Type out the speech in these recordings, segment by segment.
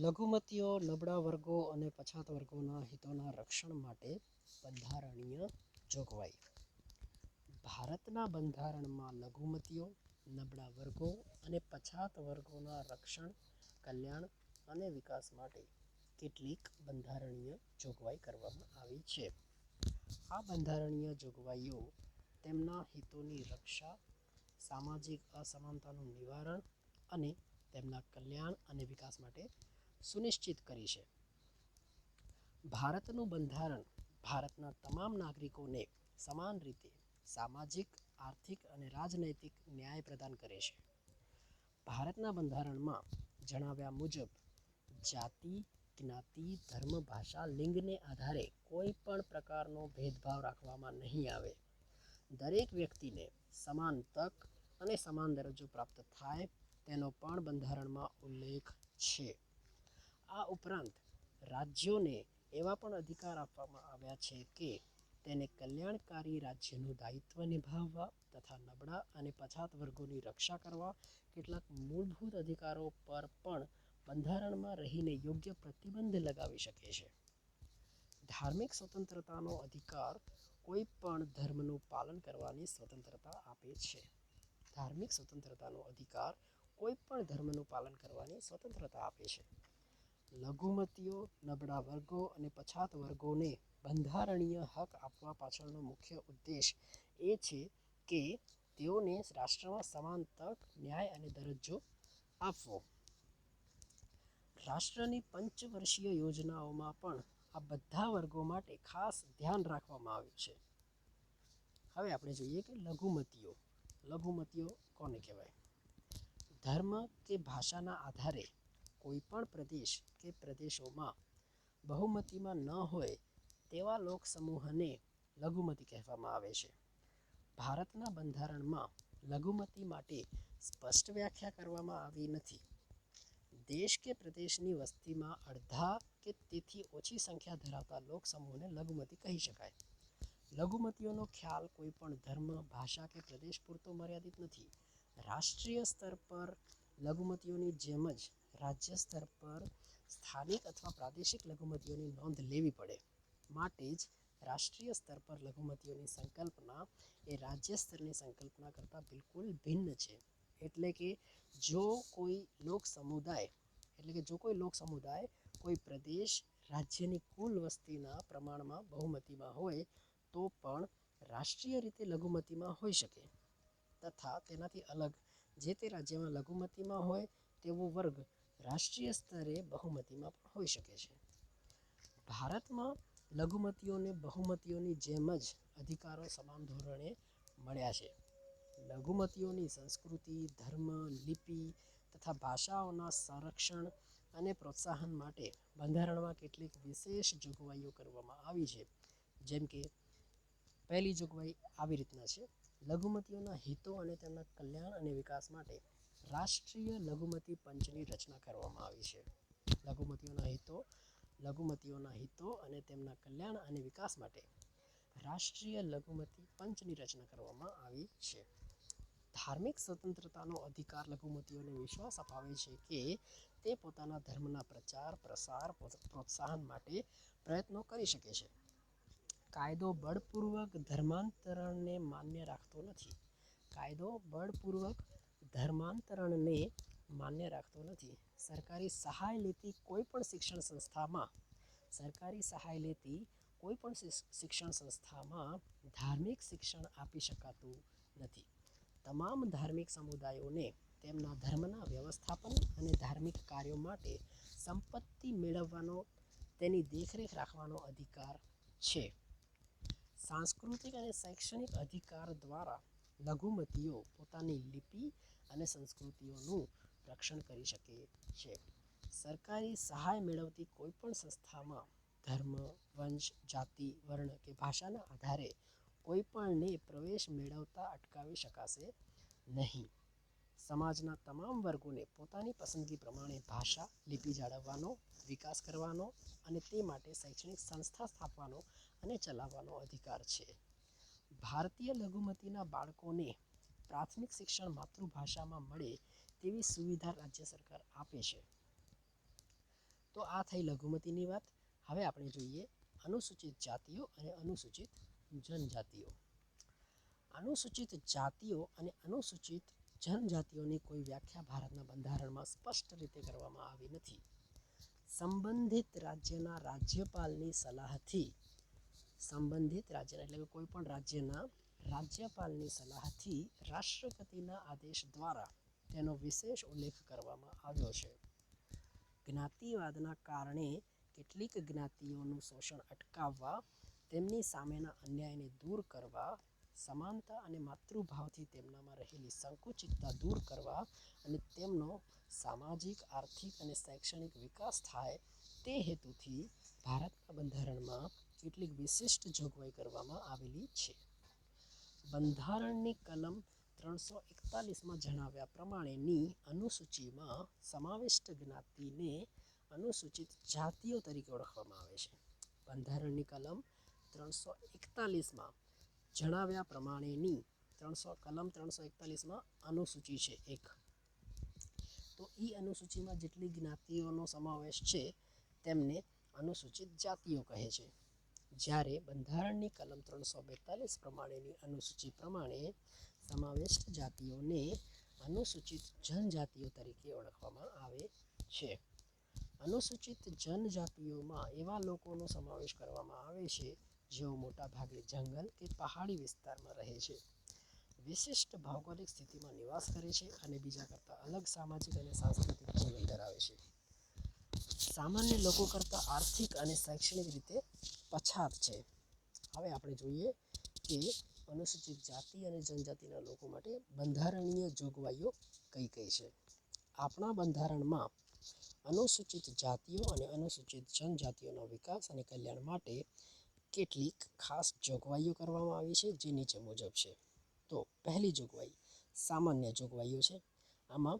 લઘુમતીઓ, નબળા વર્ગો અને પછાત વર્ગોના હિતોના રક્ષણ માટે બંધારણીય જોગવાઈ. ભારતના બંધારણમાં લઘુમતીઓ, નબળા વર્ગો અને પછાત વર્ગોના રક્ષણ, કલ્યાણ અને વિકાસ માટે કેટલીક બંધારણીય જોગવાઈ કરવામાં આવી છે. આ બંધારણીય જોગવાઈઓ તેમના હિતોની રક્ષા, સામાજિક અસમાનતાનું નિવારણ અને તેમના કલ્યાણ અને વિકાસ માટે સુનિશ્ચિત કરી છે. ભારતનું બંધારણ ભારતના તમામ નાગરિકોને સમાન રીતે સામાજિક, આર્થિક અને રાજનૈતિક ન્યાય પ્રદાન કરે છે. ભારતના બંધારણમાં જણાવ્યા મુજબ જાતિ, જ્ઞાતિ, ધર્મ, ભાષા, લિંગને આધારે કોઈ પણ પ્રકારનો ભેદભાવ રાખવામાં નહીં આવે. દરેક વ્યક્તિને સમાન તક અને સમાન દરજ્જો પ્રાપ્ત થાય તેનો પણ બંધારણમાં ઉલ્લેખ છે. આ ઉપરાંત રાજ્યોને એવા પણ અધિકાર આપવામાં આવ્યા છે કે તેને કલ્યાણકારી રાજ્યનું દાયિત્વ નિભાવવા તથા નબળા અને પછાત વર્ગોની રક્ષા કરવા કેટલાક મૂળભૂત અધિકારો પર પણ બંધારણમાં રહીને યોગ્ય પ્રતિબંધ લગાવી શકે છે. ધાર્મિક સ્વતંત્રતાનો અધિકાર કોઈ પણ ધર્મનું પાલન કરવાની સ્વતંત્રતા આપે છે. ધાર્મિક સ્વતંત્રતાનો અધિકાર કોઈ પણ ધર્મનું પાલન કરવાની સ્વતંત્રતા આપે છે. લઘુમતીઓ, નબળા વર્ગો અને પછાત વર્ગોને બંધારણીય હક આપવા પાછળનો મુખ્ય ઉદ્દેશ એ છે કે તેઓને રાષ્ટ્રમાં સમાન તક, ન્યાય અને દરજ્જો આપવો. રાષ્ટ્રની પંચવર્ષીય યોજનાઓમાં પણ આ બધા વર્ગો માટે ખાસ ધ્યાન રાખવામાં આવ્યું છે. હવે આપણે જોઈએ કે લઘુમતીઓ. લઘુમતીઓ કોને કહેવાય? ધર્મ કે ભાષાના આધારે કોઈ પણ પ્રદેશ કે પ્રદેશોમાં બહુમતીમાં ન હોય તેવા લોકસમૂહને લઘુમતી કહેવામાં આવે છે. ભારતના બંધારણમાં લઘુમતી માટે સ્પષ્ટ વ્યાખ્યા કરવામાં આવી નથી. દેશ કે પ્રદેશની વસ્તીમાં અડધા કે તેથી ઓછી સંખ્યા ધરાવતા લોકસમૂહને લઘુમતી કહી શકાય. લઘુમતીઓનો ખ્યાલ કોઈ પણ ધર્મ, ભાષા કે પ્રદેશ પૂરતો મર્યાદિત નથી. રાષ્ટ્રીય સ્તર પર લઘુમતીઓની જેમ જ રાજ્ય સ્તર પર સ્થાનિક અથવા પ્રાદેશિક લઘુમતીઓની નોંધ લેવી પડે. માટે જ રાષ્ટ્રીય સ્તર પર લઘુમતીઓની સંકલ્પના એ રાજ્ય સ્તરની સંકલ્પના કરતાં બિલકુલ ભિન્ન છે. એટલે કે જો કોઈ લોક સમુદાય કોઈ પ્રદેશ, રાજ્યની કુલ વસ્તીના પ્રમાણમાં બહુમતીમાં હોય તો પણ રાષ્ટ્રીય રીતે લઘુમતીમાં હોઈ શકે તથા તેનાથી અલગ જે તે રાજ્યમાં લઘુમતીમાં હોય તેવો વર્ગ રાષ્ટ્રીય સ્તરે બહુમતીમાં પણ હોઈ શકે છે. ભારતમાં લઘુમતીઓને બહુમતીઓની જેમ જ અધિકારો સમાન ધોરણે મળ્યા છે. લઘુમતીઓની સંસ્કૃતિ, ધર્મ, લિપિ તથા ભાષાઓના સંરક્ષણ અને પ્રોત્સાહન માટે બંધારણમાં કેટલીક વિશેષ જોગવાઈઓ કરવામાં આવી છે. જેમ કે પહેલી જોગવાઈ આવી રીતના છે: લઘુમતીઓના હિતો અને તેમના કલ્યાણ અને વિકાસ માટે રાષ્ટ્રીય લઘુમતી પંચની રચના કરવામાં આવી છે. લઘુમતીઓના હિતો અને તેમના કલ્યાણ અને વિકાસ માટે રાષ્ટ્રીય લઘુમતી પંચની રચના કરવામાં આવી છે. ધાર્મિક સ્વતંત્રતાનો અધિકાર લઘુમતીઓને વિશ્વાસ અપાવે છે કે તે પોતાના ધર્મના પ્રચાર, પ્રસાર, પ્રોત્સાહન માટે પ્રયત્નો કરી શકે છે. કાયદો બળપૂર્વક ધર્માંતરણને માન્ય રાખતો નથી. કાયદો બળપૂર્વક ધર્માંતરણને માન્ય રાખતો નથી. સરકારી સહાય લેતી કોઈ પણ શિક્ષણ સંસ્થામાં ધાર્મિક શિક્ષણ આપી શકાતું નથી. તમામ ધાર્મિક સમુદાયોને તેમના ધર્મના વ્યવસ્થાપન અને ધાર્મિક કાર્યો માટે સંપત્તિ મેળવવાનો, તેની દેખરેખ રાખવાનો અધિકાર છે. સાંસ્કૃતિક અને શૈક્ષણિક અધિકાર દ્વારા લઘુમતીઓ પોતાની લિપિ અને સંસ્કૃતિઓનું રક્ષણ કરી શકે છે. સરકારી સહાય મેળવતી કોઈ પણ સંસ્થામાં ધર્મ, વંશ, જાતિ, વર્ણ કે ભાષાના આધારે કોઈ પણને પ્રવેશ મેળવતા અટકાવી શકાશે નહીં. સમાજના તમામ વર્ગોને પોતાની પસંદગી પ્રમાણે ભાષા, લિપિ જાળવવાનો, વિકાસ કરવાનો અને તે માટે શૈક્ષણિક સંસ્થા સ્થાપવાનો અને ચલાવવાનો અધિકાર છે. ભારતીય લઘુમતીના બાળકોને પ્રાથમિક શિક્ષણ માતૃભાષામાં મળે તેવી સુવિધા રાજ્ય સરકાર આપે છે. તો આ થઈ લઘુમતીની વાત. હવે આપણે જોઈએ અનુસૂચિત જાતિઓ અને અનુસૂચિત જનજાતિઓ. અનુસૂચિત જાતિઓ અને અનુસૂચિત જનજાતિઓની કોઈ વ્યાખ્યા ભારતના બંધારણમાં સ્પષ્ટ રીતે કરવામાં આવી નથી. સંબંધિત રાજ્યના રાજ્યપાલની સલાહથી એટલે કે કોઈ પણ રાજ્યના રાજ્યપાલની સલાહથી રાષ્ટ્રપતિના આદેશ દ્વારા તેનો વિશેષ ઉલ્લેખ કરવામાં આવ્યો છે. જ્ઞાતિવાદના કારણે કેટલીક જ્ઞાતિઓનું શોષણ અટકાવવા, તેમની સામેના અન્યાયને દૂર કરવા, સમાનતા અને માતૃભાવથી તેમનામાં રહેલી સંકુચિતતા દૂર કરવા અને તેમનો સામાજિક, આર્થિક અને શૈક્ષણિક વિકાસ થાય તે હેતુથી ભારતના બંધારણમાં કેટલીક વિશિષ્ટ જોગવાઈ કરવામાં આવેલી છે. બંધારણની કલમ 341માં જણાવ્યા પ્રમાણેની અનુસૂચિમાં સમાવિષ્ટ જ્ઞાતિને અનુસૂચિત જાતિઓ તરીકે ઓળખવામાં આવે છે. બંધારણની કલમ 341માં જણાવ્યા પ્રમાણેની કલમ 341માં અનુસૂચિ છે એક. તો એ અનુસૂચિમાં જેટલી જ્ઞાતિઓનો સમાવેશ છે તેમને અનુસૂચિત જાતિઓ કહે છે. જ્યારે બંધારણની કલમ 342 પ્રમાણેની અનુસૂચિ પ્રમાણે સમાવિષ્ટ જાતિઓને અનુસૂચિત જનજાતિઓ તરીકે ઓળખવામાં આવે છે. અનુસૂચિત જનજાતિઓમાં એવા લોકોનો સમાવેશ કરવામાં આવે છે જેઓ મોટાભાગે જંગલ કે પહાડી વિસ્તારમાં રહે છે, વિશિષ્ટ ભૌગોલિક સ્થિતિમાં નિવાસ કરે છે અને બીજા કરતાં અલગ સામાજિક અને સાંસ્કૃતિક જીવન ધરાવે છે. સામાન્ય લોકો કરતાં આર્થિક અને શૈક્ષણિક રીતે પછાત છે. હવે આપણે જોઈએ કે અનુસૂચિત જાતિ અને જનજાતિના લોકો માટે બંધારણીય જોગવાઈઓ કઈ કઈ છે. આપણા બંધારણમાં અનુસૂચિત જાતિઓ અને અનુસૂચિત જનજાતિઓના વિકાસ અને કલ્યાણ માટે કેટલીક ખાસ જોગવાઈઓ કરવામાં આવી છે જે નીચે મુજબ છે. તો પહેલી જોગવાઈ સામાન્ય જોગવાઈઓ છે. આમાં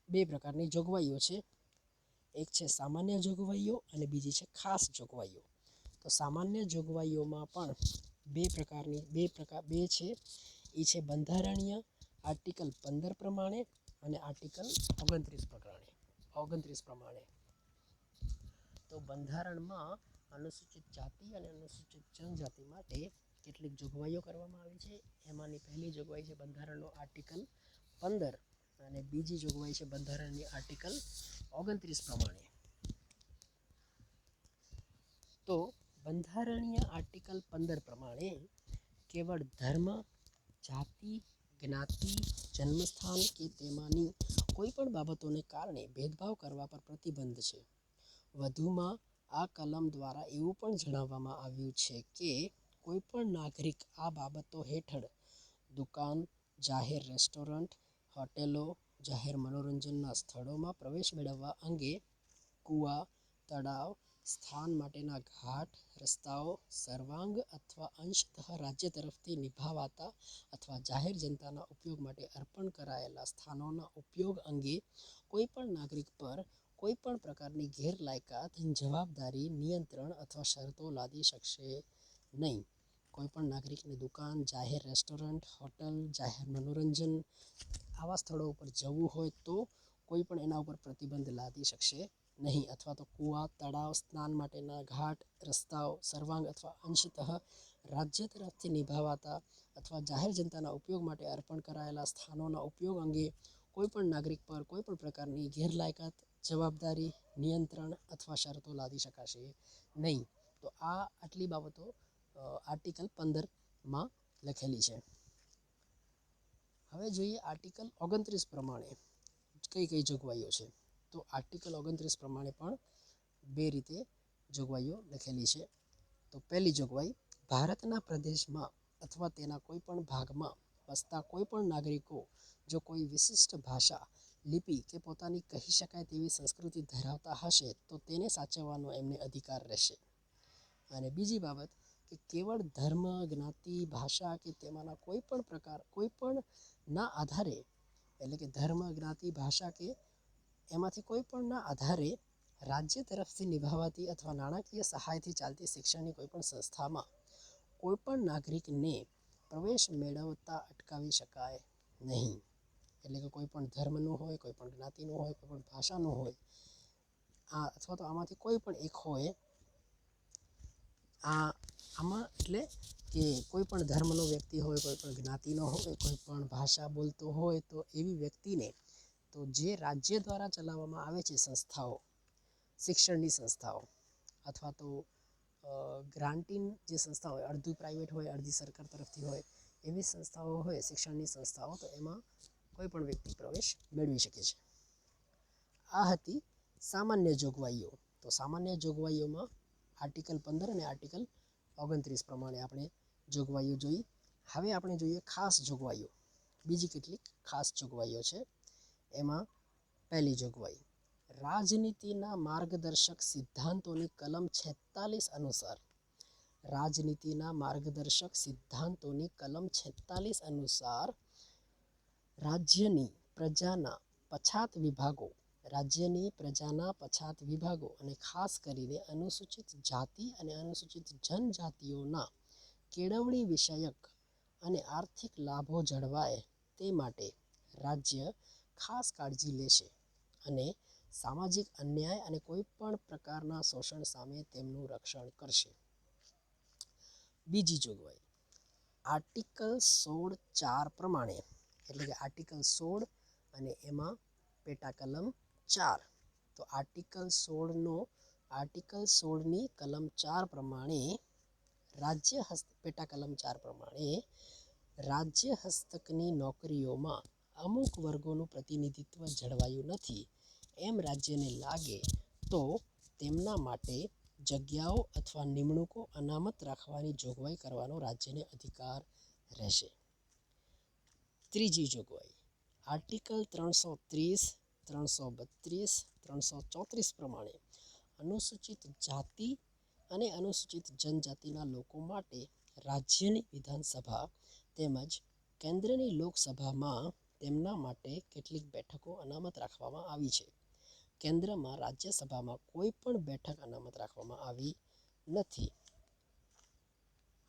બે પ્રકારની જોગવાઈઓ છે. એક છે સામાન્ય જોગવાઈઓ અને બીજી છે ખાસ જોગવાઈઓ. તો સામાન્ય જોગવાઈઓમાં પણ બે છે. એ છે બંધારણીય આર્ટિકલ 15 પ્રમાણે અને આર્ટિકલ 29 પ્રમાણે. તો બંધારણમાં અનુસૂચિત જાતિ અને અનુસૂચિત જનજાતિ માટે કેટલીક જોગવાઈઓ કરવામાં આવી છે. એમાંની પહેલી જોગવાઈ છે બંધારણનો આર્ટિકલ 15 અને બીજી જોગવાઈ છે બંધારણની આર્ટિકલ 29 પ્રમાણે. તો બંધારણીય આર્ટિકલ 15 પ્રમાણે કેવળ ધર્મ, જાતિ, જ્ઞાતિ, જન્મસ્થાન કે તેમાંની કોઈ પણ બાબતોને કારણે ભેદભાવ કરવા પર પ્રતિબંધ છે. વધુમાં આ કલમ દ્વારા એવું પણ જણાવવામાં આવ્યું છે કે કોઈ પણ નાગરિક આ બાબતો હેઠળ દુકાન, જાહેર રેસ્ટોરન્ટ, હોટેલો, જાહેર મનોરંજનના સ્થળોમાં પ્રવેશ મેળવવા અંગે કૂવા, તળાવ, સ્નાન માટેના ઘાટ, રસ્તાઓ, સર્વાંગ અથવા અંશતઃ રાજ્ય તરફથી નિભાવાતા અથવા જાહેર જનતાના ઉપયોગ માટે અર્પણ કરાયેલા સ્થાનોના ઉપયોગ અંગે કોઈ પણ નાગરિક પર કોઈ પણ પ્રકારની ગેરલાયકાત, જવાબદારી, નિયંત્રણ અથવા શરતો લાદી શકશે નહીં. કોઈ પણ નાગરિકને દુકાન, જાહેર રેસ્ટોરન્ટ, હોટલ, જાહેર મનોરંજન આવા સ્થળો ઉપર જવું હોય તો કોઈ પણ એના ઉપર પ્રતિબંધ લાદી શકશે નહીં. અથવા તો કૂવા, તળાવ, સ્નાન માટેના ઘાટ, રસ્તાઓ, સર્વાંગ અથવા અંશતઃ રાજ્ય તરફથી નિભાવાતા અથવા જાહેર જનતાના ઉપયોગ માટે અર્પણ કરાયેલા સ્થાનોના ઉપયોગ અંગે કોઈ પણ નાગરિક પર કોઈ પણ પ્રકારની ગેરલાયકાત, જવાબદારી, નિયંત્રણ અથવા શરતો લાદી શકાશે નહીં. તો આ આટલી બાબતો આર્ટિકલ 15માં લખેલી છે. હવે જોઈએ આર્ટિકલ 29 પ્રમાણે કઈ કઈ જોગવાઈઓ છે. તો આર્ટિકલ 29 પ્રમાણે પણ બે રીતે જોગવાઈઓ લખેલી છે. તો પહેલી જોગવાઈ ભારતના પ્રદેશમાં અથવા તેના કોઈ પણ ભાગમાં વસતા કોઈ પણ નાગરિકો જો કોઈ વિશિષ્ટ ભાષા, લિપિ કે પોતાની કહી શકાય તેવી સંસ્કૃતિ ધરાવતા હશે તો તેને સાચવવાનો એમને અધિકાર રહેશે. અને બીજી બાબત કે કેવળ ધર્મ, જ્ઞાતિ, ભાષા કે તેમાંના કોઈ પણ ના આધારે એટલે કે ધર્મ, જ્ઞાતિ, ભાષા કે એમાંથી કોઈ પણના આધારે રાજ્ય તરફથી નિભાવાતી અથવા નાણાકીય સહાયથી ચાલતી શિક્ષણની કોઈ પણ સંસ્થામાં કોઈ પણ નાગરિકને પ્રવેશ મેળવતા અટકાવી શકાય નહીં. એટલે કે કોઈ પણ ધર્મનું હોય, કોઈ પણ જ્ઞાતિનું હોય, કોઈ પણ ભાષાનું હોય, આ અથવા તો આમાંથી કોઈ પણ એક હોય, આમાં એટલે કે કોઈ પણ ધર્મનો વ્યક્તિ હોય, કોઈ પણ જ્ઞાતિનો હોય, કોઈ પણ ભાષા બોલતો હોય, તો એવી વ્યક્તિને તો જે રાજ્ય દ્વારા ચલાવવામાં આવે છે સંસ્થાઓ, શિક્ષણની સંસ્થાઓ અથવા તો ગ્રાન્ટીન જે સંસ્થા હોય, અડધી પ્રાઇવેટ હોય, અડધી સરકાર તરફથી હોય, એવી સંસ્થાઓ હોય, શિક્ષણની સંસ્થાઓ, તો એમાં કોઈ પણ વ્યક્તિ પ્રવેશ મેળવી શકે છે. આ હતી સામાન્ય જોગવાઈઓ. તો સામાન્ય જોગવાઈઓમાં આર્ટિકલ 15 અને આર્ટિકલ 29 પ્રમાણે આપણે જોગવાઈઓ જોઈ. હવે આપણે જોઈએ ખાસ જોગવાઈઓ. બીજી કેટલીક ખાસ જોગવાઈઓ છે. એમાં પહેલી જોગવાઈ, રાજનીતિના માર્ગદર્શક સિદ્ધાંતોની કલમ 46 અનુસાર, રાજનીતિના માર્ગદર્શક સિદ્ધાંતોની કલમ 46 અનુસાર રાજ્યની પ્રજાના પછાત વિભાગો અને ખાસ કરીને અનુસૂચિત જાતિ અને અનુસૂચિત જનજાતિઓના કેળવણી વિષયક અને આર્થિક લાભો જળવાય તે માટે રાજ્ય ખાસ કાળજી લેશે અને સામાજિક અન્યાય અને કોઈ પણ પ્રકારના શોષણ સામે તેમનું રક્ષણ કરશે. બીજી જોગવાઈ, આર્ટિકલ 16(4) પ્રમાણે, એટલે કે આર્ટિકલ 16 અને એમાં પેટા કલમ 4, તો આર્ટિકલ 16ની કલમ 4 પ્રમાણે પેટા કલમ 4 પ્રમાણે રાજ્ય હસ્તકની નોકરીઓમાં અમુક વર્ગોનું પ્રતિનિધિત્વ જળવાયું નથી એમ રાજ્યને લાગે તો તેમના માટે જગ્યાઓ અથવા નિમણૂકો અનામત રાખવાની જોગવાઈ કરવાનો રાજ્યને અધિકાર રહેશે. ત્રીજી જોગવાઈ, આર્ટિકલ 330, 332, 334 પ્રમાણે અનુસૂચિત જાતિ અને અનુસૂચિત જનજાતિના લોકો માટે રાજ્યની વિધાનસભા તેમજ કેન્દ્રની લોકસભામાં તેમના માટે કેટલીક બેઠકો અનામત રાખવામાં આવી છે. કેન્દ્રમાં રાજ્યસભામાં કોઈ પણ બેઠક અનામત રાખવામાં આવી નથી.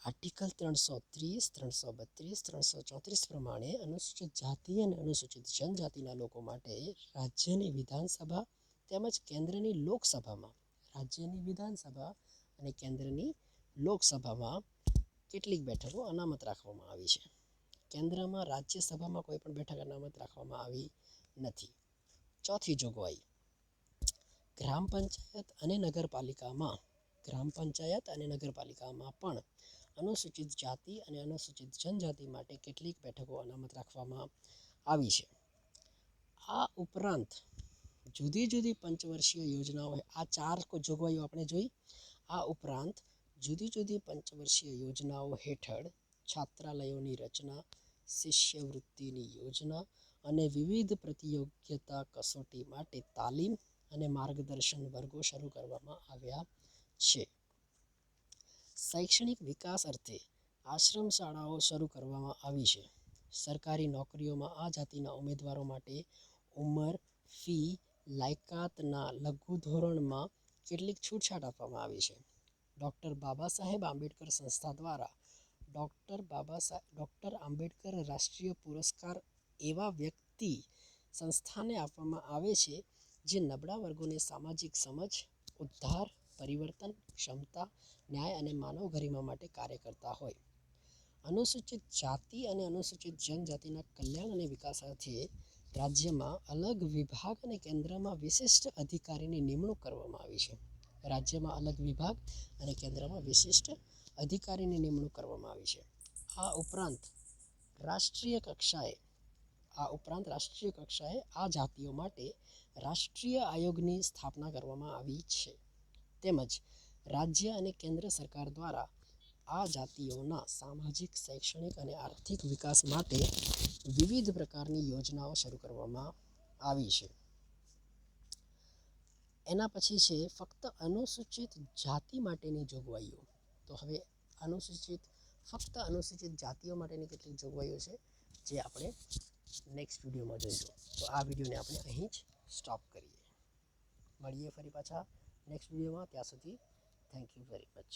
આર્ટિકલ 330, 332, 334 પ્રમાણે અનુસૂચિત જાતિ અને અનુસૂચિત જનજાતિના લોકો માટે રાજ્યની વિધાનસભા તેમજ કેન્દ્રની લોકસભામાં કેટલીક બેઠકો અનામત રાખવામાં આવી છે. કેન્દ્રમાં રાજ્યસભામાં કોઈ પણ બેઠક અનામત રાખવામાં આવી નથી. ચોથી જોગવાઈ, ગ્રામ પંચાયત અને નગરપાલિકામાં પણ અનુસૂચિત જાતિ અને અનુસૂચિત જનજાતિ માટે કેટલીક બેઠકો અનામત રાખવામાં આવી છે. આ ઉપરાંત જુદી જુદી પંચવર્ષીય યોજનાઓ, આ 4 જોગવાઈઓ આપણે જોઈ. આ ઉપરાંત જુદી જુદી પંચવર્ષીય યોજનાઓ હેઠળ છાત્રાલયોની રચના, શિષ્યવૃત્તિની યોજના અને વિવિધ પ્રતિયોગિતા કસોટી માટે તાલીમ અને માર્ગદર્શન વર્ગો શરૂ કરવામાં આવ્યા છે. શૈક્ષણિક વિકાસ અર્થે આશ્રમ શાળાઓ શરૂ કરવામાં આવી છે. સરકારી નોકરીઓમાં આ જાતિના ઉમેદવારો માટે ઉંમર, ફી, લાયકાતના લઘુધોરણમાં કેટલીક છૂટછાટ આપવામાં આવી છે. ડૉક્ટર બાબાસાહેબ આંબેડકર સંસ્થા દ્વારા ડૉક્ટર આંબેડકર રાષ્ટ્રીય પુરસ્કાર એવા વ્યક્તિ સંસ્થાને આપવામાં આવે છે જે નબળા વર્ગોને સામાજિક સમજ, ઉદ્ધાર, પરિવર્તન, ક્ષમતા, ન્યાય અને માનવ ગરિમા માટે કાર્ય કરતા હોય. અનુસૂચિત જાતિ અને અનુસૂચિત જનજાતિના કલ્યાણ અને વિકાસ અર્થે રાજ્યમાં અલગ વિભાગ અને કેન્દ્રમાં વિશિષ્ટ અધિકારીની નિમણૂક કરવામાં આવી છે. આ ઉપરાંત રાષ્ટ્રીય કક્ષાએ આ જાતિઓ માટે રાષ્ટ્રીય આયોગની સ્થાપના કરવામાં આવી છે. તેમજ રાજ્ય અને કેન્દ્ર સરકાર દ્વારા આ જાતિઓના સામાજિક, શૈક્ષણિક અને આર્થિક વિકાસ માટે વિવિધ પ્રકારની યોજનાઓ શરૂ કરવામાં આવી છે. એના પછી છે ફક્ત અનુસૂચિત જાતિ માટેની જોગવાઈઓ. તો હવે ફક્ત અનુસૂચિત જાતિઓ માટેની કેટલીક જોગવાઈઓ છે જે આપણે નેક્સ્ટ વિડીયોમાં જોઈશું. તો આ વિડીયોને આપણે અહીં જ સ્ટોપ કરીએ. મળીએ ફરી પાછા નેક્સ્ટ વિડીયોમાં. ત્યાં સુધી થેન્ક યુ વેરી મચ.